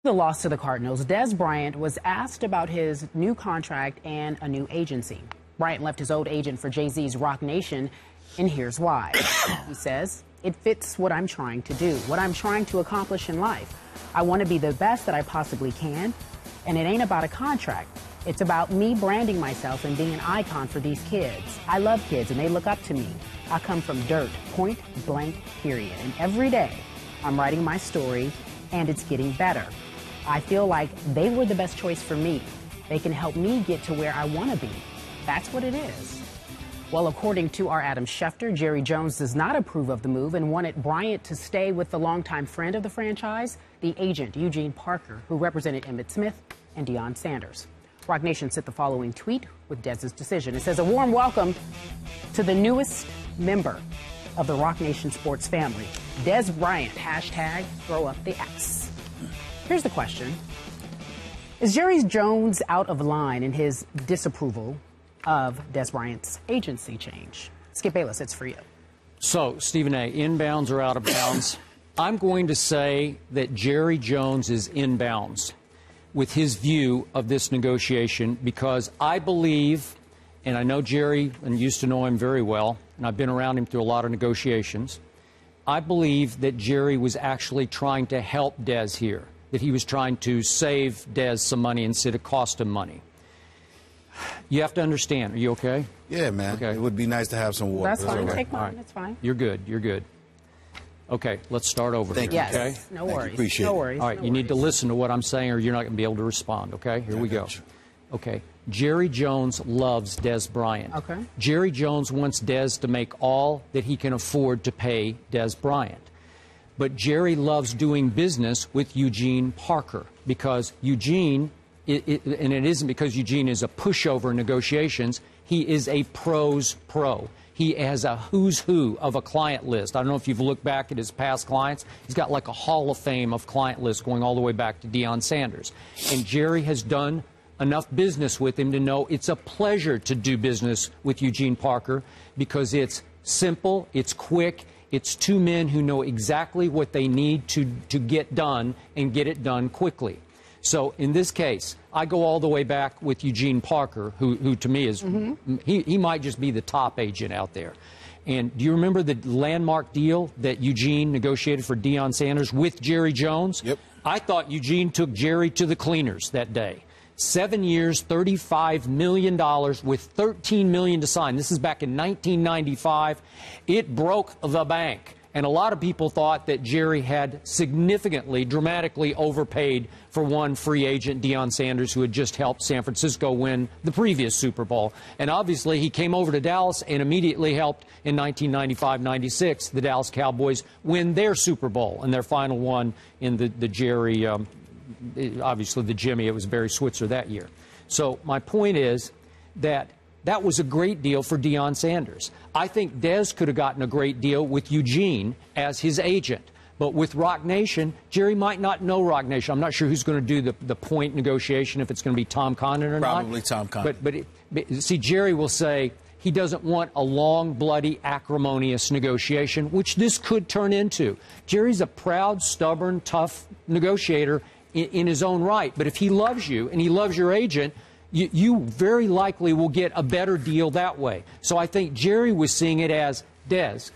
The loss to the Cardinals, Des Bryant was asked about his new contract and a new agency. Bryant left his old agent for Jay-Z's Rock Nation, and here's why. He says, "It fits what I'm trying to do, what I'm trying to accomplish in life. I want to be the best that I possibly can, and it ain't about a contract. It's about me branding myself and being an icon for these kids. I love kids, and they look up to me. I come from dirt, point blank, period. And every day, I'm writing my story, and it's getting better. I feel like they were the best choice for me. They can help me get to where I want to be. That's what it is." Well, according to our Adam Schefter, Jerry Jones does not approve of the move and wanted Bryant to stay with the longtime friend of the franchise, the agent Eugene Parker, who represented Emmitt Smith and Deion Sanders. Rock Nation sent the following tweet with Dez's decision. It says, "A warm welcome to the newest member of the Rock Nation sports family, Des Bryant, hashtag throw up the X." Here's the question. Is Jerry Jones out of line in his disapproval of Des Bryant's agency change? Skip Bayless, it's for you. So, Stephen A., inbounds or out of bounds? I'm going to say that Jerry Jones is inbounds with his view of this negotiation, because I believe, and I know Jerry and used to know him very well, and I've been around him through a lot of negotiations, I believe that Jerry was actually trying to help Des here, that he was trying to save Des some money instead of cost him money. You have to understand. Are you okay? Yeah, man. Okay. It would be nice to have some water. That's fine. Okay. Take mine. All right. That's fine. You're good. You're good. Okay, let's start over. Thank here, you. Yes. Okay? No Thank you. worries. Appreciate no it. worries. All right, no you need to worries. listen to what I'm saying, or you're not going to be able to respond, okay? Here we go. got you. Okay, Jerry Jones loves Des Bryant. Okay. Jerry Jones wants Des to make all that he can afford to pay Des Bryant. But Jerry loves doing business with Eugene Parker, because Eugene, and it isn't because Eugene is a pushover in negotiations, he is a pro's pro. He has a who's who of a client list. I don't know if you've looked back at his past clients. He's got like a hall of fame of client lists going all the way back to Deion Sanders. And Jerry has done enough business with him to know it's a pleasure to do business with Eugene Parker, because it's simple, it's quick, it's two men who know exactly what they need to get done and get it done quickly. So in this case, I go all the way back with Eugene Parker, who to me is, he might just be the top agent out there. And do you remember the landmark deal that Eugene negotiated for Deion Sanders with Jerry Jones? Yep. I thought Eugene took Jerry to the cleaners that day. 7 years, $35 million with $13 million to sign. This is back in 1995. It broke the bank. And a lot of people thought that Jerry had significantly, dramatically overpaid for one free agent, Deion Sanders, who had just helped San Francisco win the previous Super Bowl. And obviously, he came over to Dallas and immediately helped in 1995-96 the Dallas Cowboys win their Super Bowl and their final one in the Jerry, obviously the Jimmy. It was Barry Switzer that year. So my point is that that was a great deal for Deion Sanders. I think Des could have gotten a great deal with Eugene as his agent. But with Rock Nation, Jerry might not know Rock Nation. I'm not sure who's going to do the point negotiation, if it's going to be Tom Condon or not. Probably Tom Condon. But see, Jerry will say he doesn't want a long, bloody, acrimonious negotiation, which this could turn into. Jerry's a proud, stubborn, tough negotiator in his own right. But if he loves you and he loves your agent, you very likely will get a better deal that way. So I think Jerry was seeing it as, Des,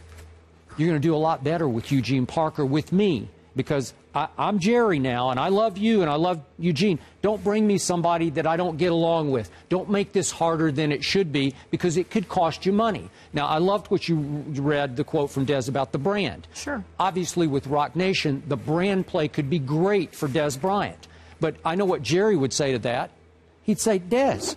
you're going to do a lot better with Eugene Parker with me, because I'm Jerry now, and I love you, and I love Eugene. Don't bring me somebody that I don't get along with. Don't make this harder than it should be, because it could cost you money. Now, I loved what you read, the quote from Des about the brand. Sure. Obviously, with Rock Nation, the brand play could be great for Des Bryant. But I know what Jerry would say to that. He'd say, Des,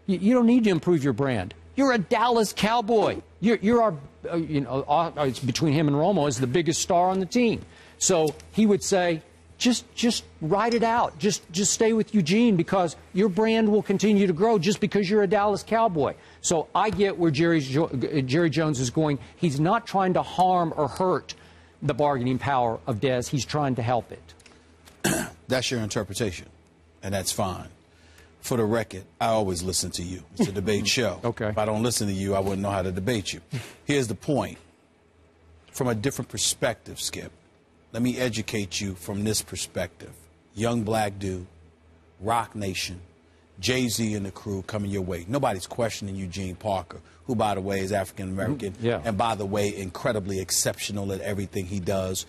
you don't need to improve your brand. You're a Dallas Cowboy. You're our, it's between him and Romo as the biggest star on the team. So he would say, just ride it out. Just stay with Eugene, because your brand will continue to grow just because you're a Dallas Cowboy. So I get where Jerry Jones is going. He's not trying to harm or hurt the bargaining power of Des. He's trying to help it. That's your interpretation, and that's fine. For the record, I always listen to you. It's a debate show. Okay. If I don't listen to you, I wouldn't know how to debate you. Here's the point. From a different perspective, Skip, let me educate you from this perspective. young black dude, Rock Nation, Jay-Z and the crew coming your way. Nobody's questioning Eugene Parker, who, by the way, is African-American, and, by the way, incredibly exceptional at everything he does.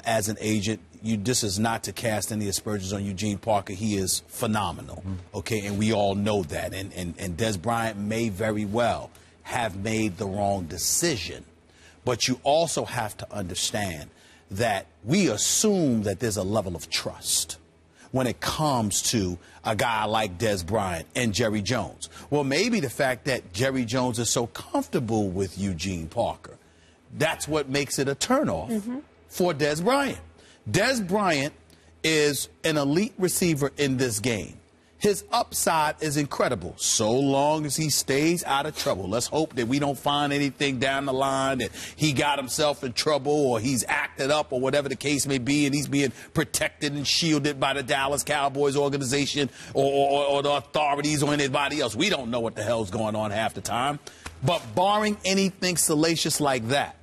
As an agent, this is not to cast any aspersions on Eugene Parker. He is phenomenal, okay, and we all know that. And Des Bryant may very well have made the wrong decision. But you also have to understand that we assume that there's a level of trust when it comes to a guy like Des Bryant and Jerry Jones. Well, maybe the fact that Jerry Jones is so comfortable with Eugene Parker, that's what makes it a turnoff for Des Bryant. Des Bryant is an elite receiver in this game. His upside is incredible, so long as he stays out of trouble. Let's hope that we don't find anything down the line that he got himself in trouble or he's acted up or whatever the case may be, and he's being protected and shielded by the Dallas Cowboys organization or the authorities or anybody else. We don't know what the hell's going on half the time. But barring anything salacious like that,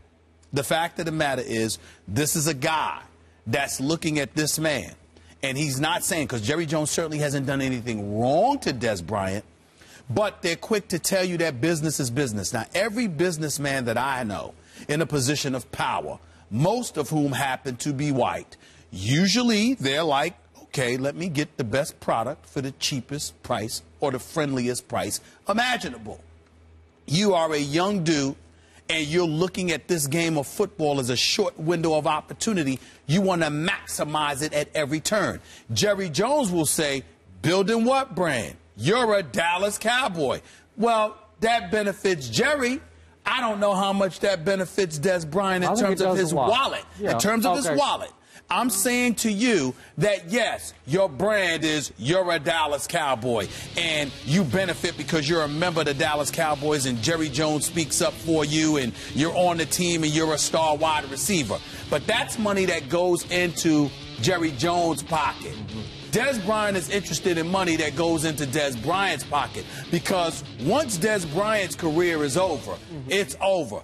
the fact of the matter is this is a guy that's looking at this man. And he's not saying, because Jerry Jones certainly hasn't done anything wrong to Des Bryant, but they're quick to tell you that business is business. Now, every businessman that I know in a position of power, most of whom happen to be white, usually they're like, okay, let me get the best product for the cheapest price or the friendliest price imaginable. You are a young dude, and you're looking at this game of football as a short window of opportunity. You want to maximize it at every turn. Jerry Jones will say, building what brand? You're a Dallas Cowboy. Well, that benefits Jerry. I don't know how much that benefits Des Bryant in terms of his wallet. Yeah. In terms of his wallet. I'm saying to you that, yes, your brand is you're a Dallas Cowboy, and you benefit because you're a member of the Dallas Cowboys, and Jerry Jones speaks up for you, and you're on the team, and you're a star wide receiver. But that's money that goes into Jerry Jones' pocket. Des Bryant is interested in money that goes into Des Bryant's pocket, because once Des Bryant's career is over, it's over.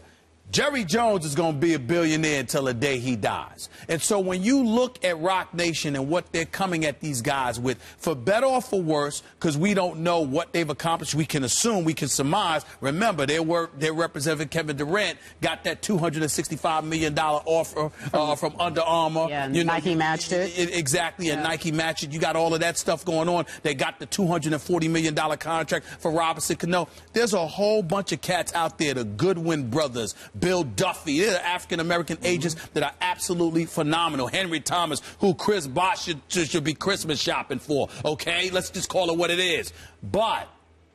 Jerry Jones is going to be a billionaire until the day he dies. And so when you look at Rock Nation and what they're coming at these guys with, for better or for worse, because we don't know what they've accomplished, we can assume, we can surmise. Remember, their representative Kevin Durant got that $265 million offer from Under Armour. Yeah, and Nike matched it. Exactly, and Nike matched it. You got all of that stuff going on. They got the $240 million contract for Robinson Cano. There's a whole bunch of cats out there, the Goodwin brothers, Bill Duffy. They're African-American agents that are absolutely phenomenal. Henry Thomas, who Chris Bosh should be Christmas shopping for, okay? Let's just call it what it is. But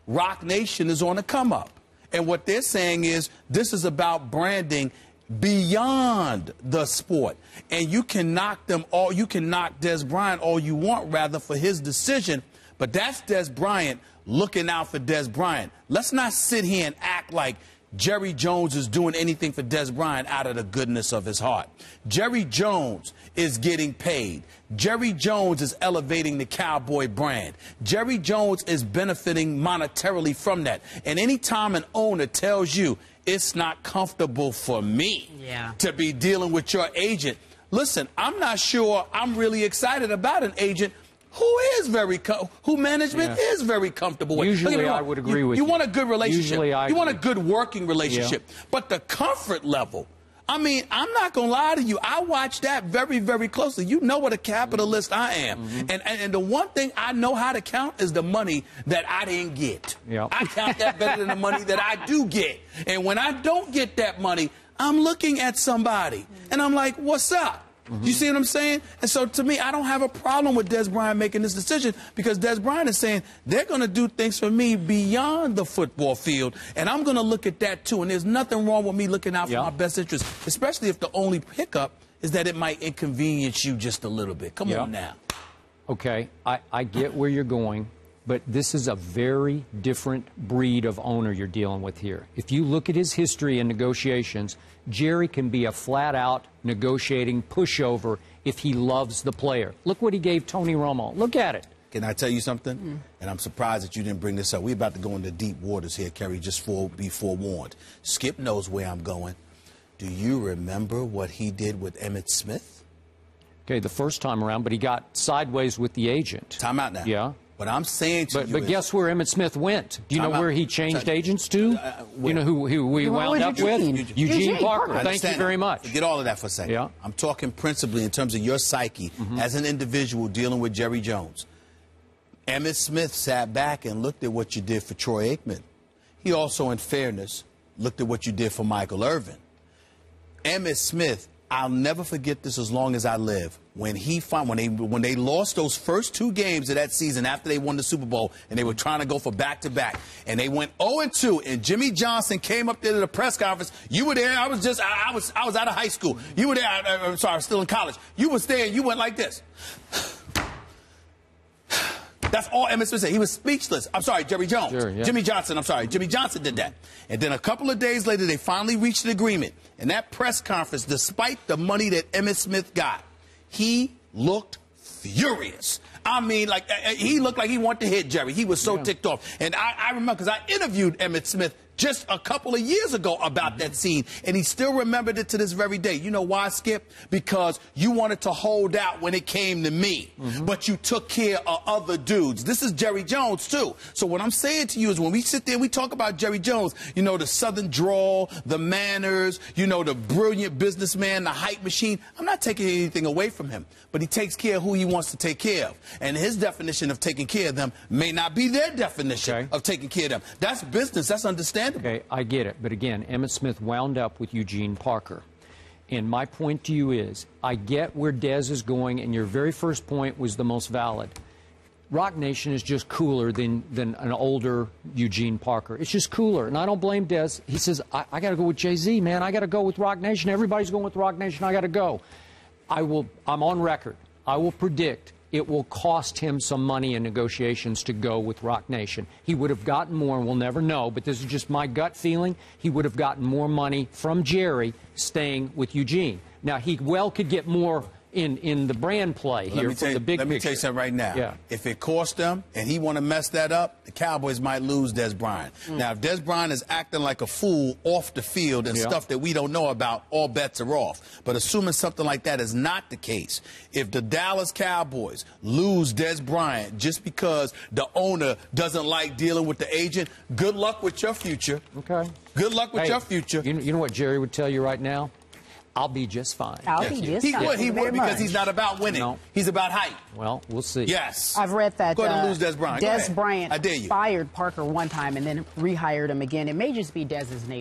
Rock Nation is on the come-up. And what they're saying is this is about branding beyond the sport. And you can knock them all, you can knock Des Bryant all you want, rather, for his decision. But that's Des Bryant looking out for Des Bryant. Let's not sit here and act like Jerry Jones is doing anything for Des Bryant out of the goodness of his heart. Jerry Jones is getting paid. Jerry Jones is elevating the Cowboy brand. Jerry Jones is benefiting monetarily from that. And anytime an owner tells you it's not comfortable for me to be dealing with your agent, listen, I'm not sure I'm really excited about an agent who management is very comfortable with. Usually I would agree with you. You want a good relationship. Usually you want a good working relationship. Yeah. But the comfort level, I mean, I'm not going to lie to you. I watch that very, very closely. You know what a capitalist I am. And the one thing I know how to count is the money that I didn't get. I count that better than the money that I do get. And when I don't get that money, I'm looking at somebody, and I'm like, what's up? You see what I'm saying? And so, to me, I don't have a problem with Des Bryant making this decision, because Des Bryant is saying they're going to do things for me beyond the football field, and I'm going to look at that, too. And there's nothing wrong with me looking out for my best interest, especially if the only hiccup is that it might inconvenience you just a little bit. Come on now. Okay, I get where you're going, but this is a very different breed of owner you're dealing with here. If you look at his history in negotiations, Jerry can be a flat-out negotiating pushover if he loves the player. Look what he gave Tony Romo. Look at it. Can I tell you something? And I'm surprised that you didn't bring this up. We're about to go into deep waters here, Kerry, just be forewarned. Skip knows where I'm going. Do you remember what he did with Emmitt Smith? Okay, the first time around, but he got sideways with the agent. Time out now. Yeah. What I'm saying to you But guess where Emmitt Smith went? Do you know where he changed agents to? You know who we wound up with? Eugene Parker. Thank you very much. Forget all of that for a second. Yeah. I'm talking principally in terms of your psyche as an individual dealing with Jerry Jones. Emmitt Smith sat back and looked at what you did for Troy Aikman. He also, in fairness, looked at what you did for Michael Irvin. Emmitt Smith, I'll never forget this as long as I live. When they lost those first 2 games of that season after they won the Super Bowl and they were trying to go for back-to-back, and they went 0-2, and Jimmy Johnson came up there to the press conference. You were there. I was out of high school. You were there. I'm sorry, I was still in college. You was there, and you went like this. That's all Emmitt Smith said. He was speechless. I'm sorry, Jerry Jones. Sure, yeah. Jimmy Johnson, I'm sorry. Jimmy Johnson did that. And then a couple of days later, they finally reached an agreement. And that press conference, despite the money that Emmitt Smith got, he looked furious. I mean, like, he looked like he wanted to hit Jerry. He was so ticked off. And I remember, because I interviewed Emmitt Smith just a couple of years ago about that scene, and he still remembered it to this very day. You know why, Skip? Because you wanted to hold out when it came to me, but you took care of other dudes. This is Jerry Jones, too. So what I'm saying to you is when we sit there and we talk about Jerry Jones, you know, the Southern drawl, the manners, you know, the brilliant businessman, the hype machine, I'm not taking anything away from him, but he takes care of who he wants to take care of. And his definition of taking care of them may not be their definition of taking care of them. That's business. That's understandable. Okay, I get it. But again, Emmitt Smith wound up with Eugene Parker. And my point to you is, I get where Dez is going, and your very first point was the most valid. Rock Nation is just cooler than an older Eugene Parker. It's just cooler. And I don't blame Dez. He says, I got to go with Jay-Z, man. I got to go with Rock Nation. Everybody's going with Rock Nation. I got to go. I'm on record. I will predict it will cost him some money in negotiations to go with Rock Nation. He would have gotten more, and we'll never know, but this is just my gut feeling. He would have gotten more money from Jerry staying with Eugene. Now, he well could get more in the brand play here for the big picture. Let me tell you something right now. Yeah. If it cost them and he want to mess that up, the Cowboys might lose Dez Bryant. Now, if Dez Bryant is acting like a fool off the field and stuff that we don't know about, all bets are off. But assuming something like that is not the case, if the Dallas Cowboys lose Dez Bryant just because the owner doesn't like dealing with the agent, good luck with your future. Okay. Good luck with your future. You know what Jerry would tell you right now? I'll be just fine. I'll be just fine. He would because he's not about winning. No. He's about hype. Well, we'll see. Yes. I've read that Go ahead and lose Dez Bryant. Dez Bryant I dare you. fired Parker one time and then rehired him again. It may just be Dez's nature.